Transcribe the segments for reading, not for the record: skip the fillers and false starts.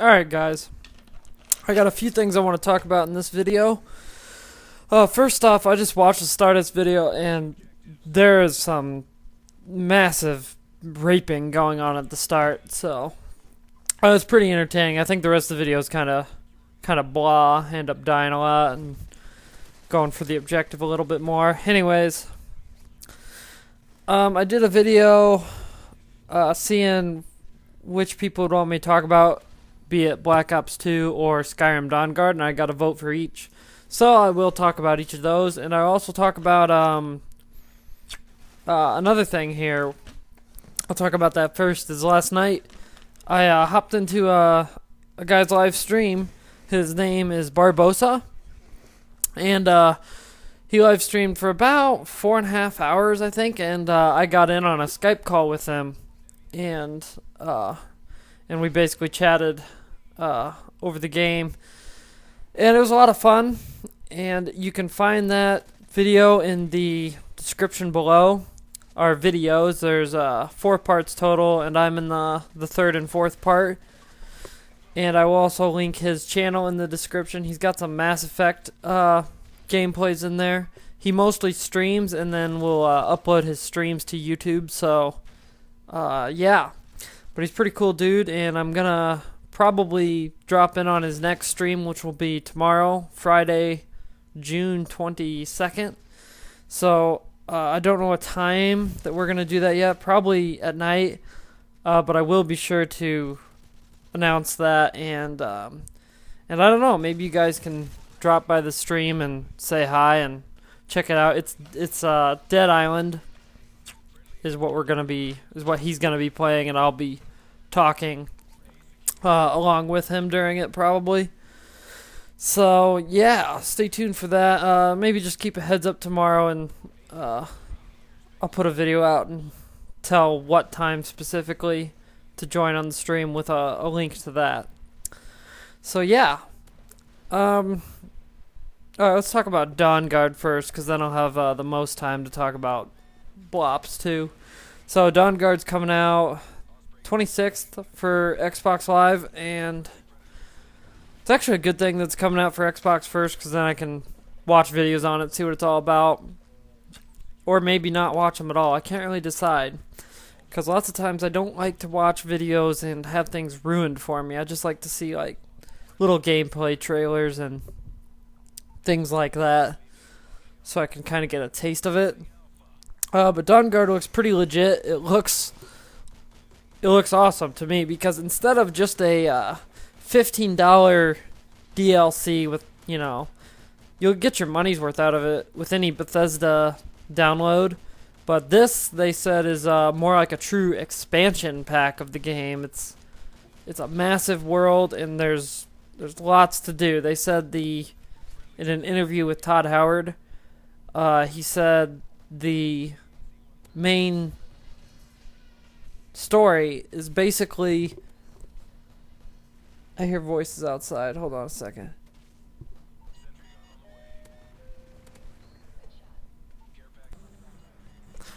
Alright guys, I got a few things I want to talk about in this video. First off, I just watched the start of this video and there is some massive raping going on at the start, so it was pretty entertaining. I think the rest of the video is kind of blah, end up dying a lot and going for the objective a little bit more. Anyways, I did a video seeing which people would want me to talk about, be it Black Ops 2 or Skyrim Dawnguard, and I got a vote for each. So I will talk about each of those, and I also talk about another thing here. I'll talk about that first. Is last night I hopped into a guy's live stream. His name is Barbarossa, and he live streamed for about 4.5 hours, I think, and I got in on a Skype call with him, and we basically chatted over the game, and it was a lot of fun. And you can find that video in the description below. Our videos, there's 4 parts total, and I'm in the third and fourth part. And I will also link his channel in the description. He's got some Mass Effect gameplays in there. He mostly streams and then will upload his streams to YouTube. So yeah, but he's a pretty cool dude, and I'm gonna probably drop in on his next stream, which will be tomorrow, Friday, June 22nd. So I don't know what time that we're gonna do that yet. Probably at night, but I will be sure to announce that. And I don't know, maybe you guys can drop by the stream and say hi and check it out. It's Dead Island is what he's gonna be playing, and I'll be talking along with him during it probably. So yeah, stay tuned for that. Maybe just keep a heads up tomorrow, and I'll put a video out and tell what time specifically to join on the stream with a link to that. So yeah, alright, let's talk about Dawnguard first, because then I'll have the most time to talk about BLOPS too. So Dawnguard's coming out 26th for Xbox Live, and it's actually a good thing that's coming out for Xbox first, because then I can watch videos on it, see what it's all about, or maybe not watch them at all. I can't really decide, because lots of times I don't like to watch videos and have things ruined for me. I just like to see like little gameplay trailers and things like that, so I can kind of get a taste of it. But Dawnguard looks pretty legit. It looks awesome to me, because instead of just a $15 DLC with, you'll get your money's worth out of it with any Bethesda download, but this, they said, is more like a true expansion pack of the game. It's a massive world, and there's lots to do. They said in an interview with Todd Howard, he said the main story is basically, I hear voices outside. Hold on a second.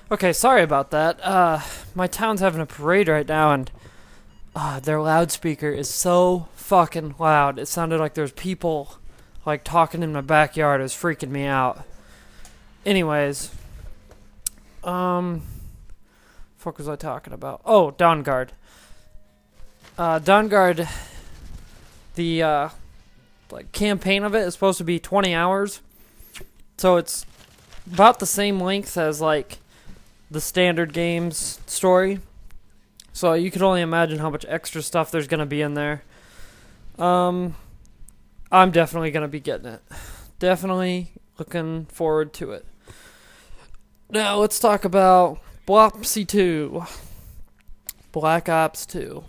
Okay, sorry about that. My town's having a parade right now, and their loudspeaker is so fucking loud. It sounded like there's people like talking in my backyard. It was freaking me out. Anyways, fuck was I talking about? Oh, Dawnguard. Dawnguard, the campaign of it is supposed to be 20 hours. So it's about the same length as like the standard game's story. So you can only imagine how much extra stuff there's going to be in there. I'm definitely going to be getting it. Definitely looking forward to it. Now let's talk about BLOPS 2. Black Ops 2.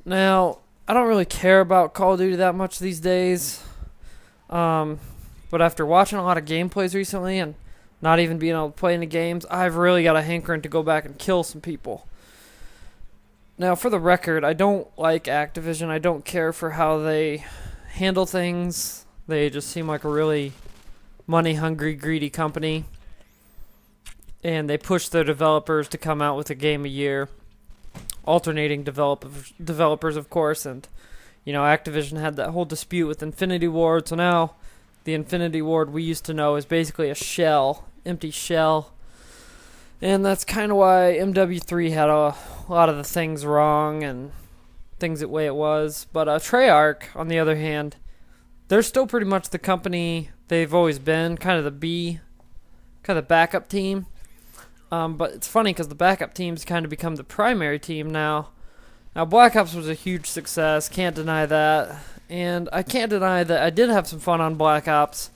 Now, I don't really care about Call of Duty that much these days. But after watching a lot of gameplays recently and not even being able to play any games, I've really got a hankering to go back and kill some people. Now, for the record, I don't like Activision. I don't care for how they handle things. They just seem like a really money-hungry, greedy company. And they push their developers to come out with a game a year. Alternating developers, of course, and Activision had that whole dispute with Infinity Ward, so now the Infinity Ward we used to know is basically a shell, empty shell. And that's kind of why MW3 had a lot of the things wrong and things the way it was. But Treyarch, on the other hand, they're still pretty much the company they've always been, kind of the backup team. But it's funny because the backup team's kind of become the primary team now. Now, Black Ops was a huge success, can't deny that. And I can't deny that I did have some fun on Black Ops.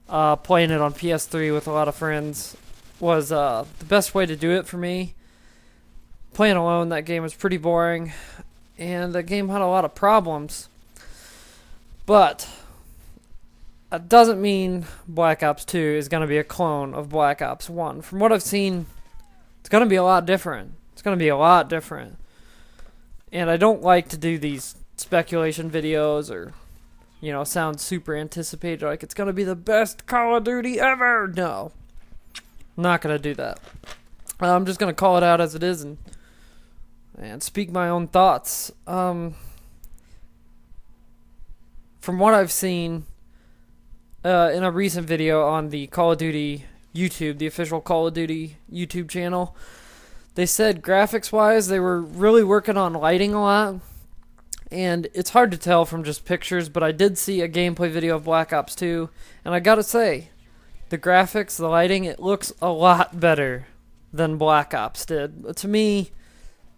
Playing it on PS3 with a lot of friends was the best way to do it for me. Playing alone, that game was pretty boring. And the game had a lot of problems. But that doesn't mean Black Ops 2 is going to be a clone of Black Ops 1. From what I've seen, it's going to be a lot different. And I don't like to do these speculation videos or, sound super anticipated like it's going to be the best Call of Duty ever. No. I'm not going to do that. I'm just going to call it out as it is and speak my own thoughts. From what I've seen in a recent video on the Call of Duty YouTube, the official Call of Duty YouTube channel, they said graphics-wise they were really working on lighting a lot. And it's hard to tell from just pictures, but I did see a gameplay video of Black Ops 2, and I gotta say, the graphics, the lighting, it looks a lot better than Black Ops did. But to me,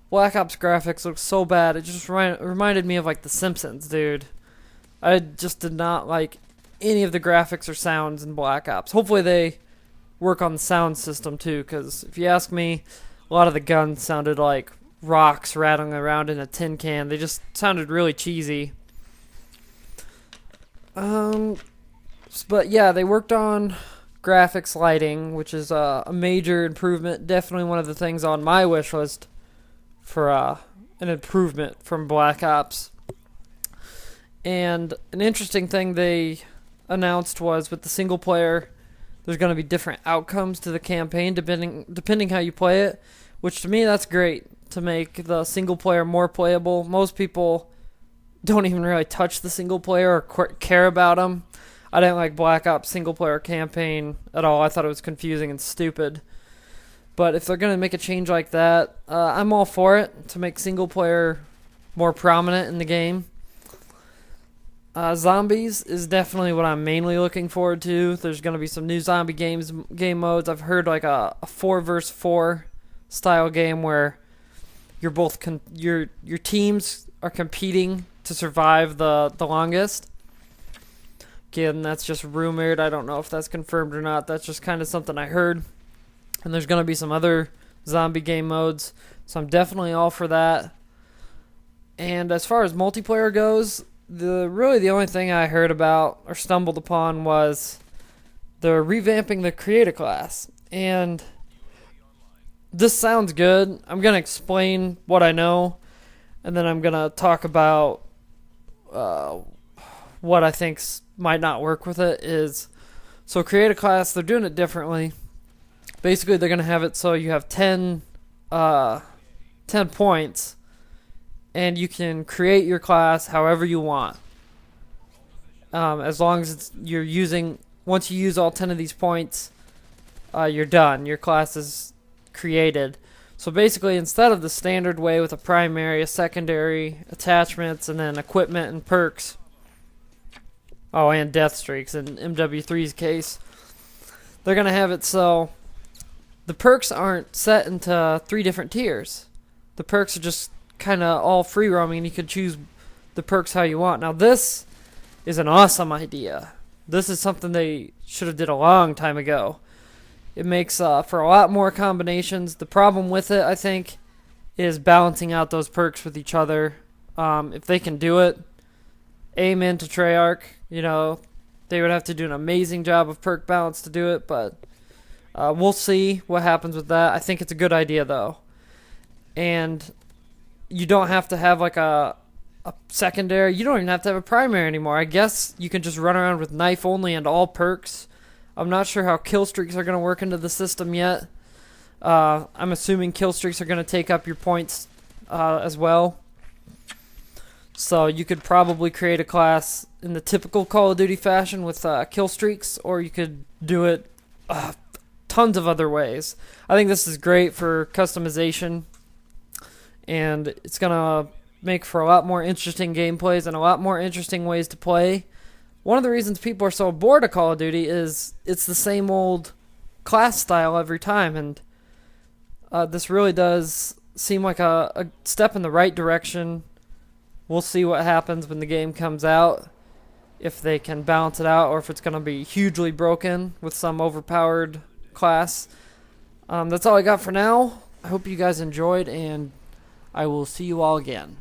Black Ops graphics look so bad, it just reminded me of like The Simpsons, dude. I just did not like any of the graphics or sounds in Black Ops. Hopefully they work on the sound system too, because if you ask me, a lot of the guns sounded like rocks rattling around in a tin can. They just sounded really cheesy. But yeah, they worked on graphics, lighting, which is a major improvement. Definitely one of the things on my wish list for an improvement from Black Ops. And an interesting thing they announced was with the single player, there's going to be different outcomes to the campaign depending how you play it, which to me that's great to make the single player more playable. Most people don't even really touch the single player or care about them. I didn't like Black Ops single player campaign at all. I thought it was confusing and stupid. But if they're going to make a change like that, I'm all for it, to make single player more prominent in the game. Zombies is definitely what I'm mainly looking forward to. There's going to be some new zombie game modes. I've heard like a 4 versus 4 style game where you're both your teams are competing to survive the longest. Again, that's just rumored. I don't know if that's confirmed or not. That's just kind of something I heard. And there's going to be some other zombie game modes, so I'm definitely all for that. And as far as multiplayer goes, the only thing I heard about or stumbled upon was they're revamping the creator class. And this sounds good. I'm going to explain what I know, and then I'm going to talk about what I think might not work with it. So create a class, they're doing it differently. Basically, they're going to have it so you have 10 points, and you can create your class however you want. As long as once you use all 10 of these points, you're done. Your class is created. So basically, instead of the standard way with a primary, a secondary, attachments, and then equipment and perks, and death streaks in MW3's case, they're going to have it so the perks aren't set into 3 different tiers. The perks are just kind of all free roaming, and you can choose the perks how you want. Now this is an awesome idea. This is something they should have did a long time ago. It makes for a lot more combinations. The problem with it, I think, is balancing out those perks with each other. If they can do it, amen to Treyarch. They would have to do an amazing job of perk balance to do it, but we'll see what happens with that. I think it's a good idea, though. And you don't have to have like a secondary. You don't even have to have a primary anymore. I guess you can just run around with knife only and all perks. I'm not sure how kill streaks are going to work into the system yet. I'm assuming kill streaks are going to take up your points as well. So you could probably create a class in the typical Call of Duty fashion with kill streaks, or you could do it tons of other ways. I think this is great for customization, and it's going to make for a lot more interesting gameplays and a lot more interesting ways to play. One of the reasons people are so bored of Call of Duty is it's the same old class style every time, and this really does seem like a step in the right direction. We'll see what happens when the game comes out, if they can balance it out or if it's going to be hugely broken with some overpowered class. That's all I got for now. I hope you guys enjoyed, and I will see you all again.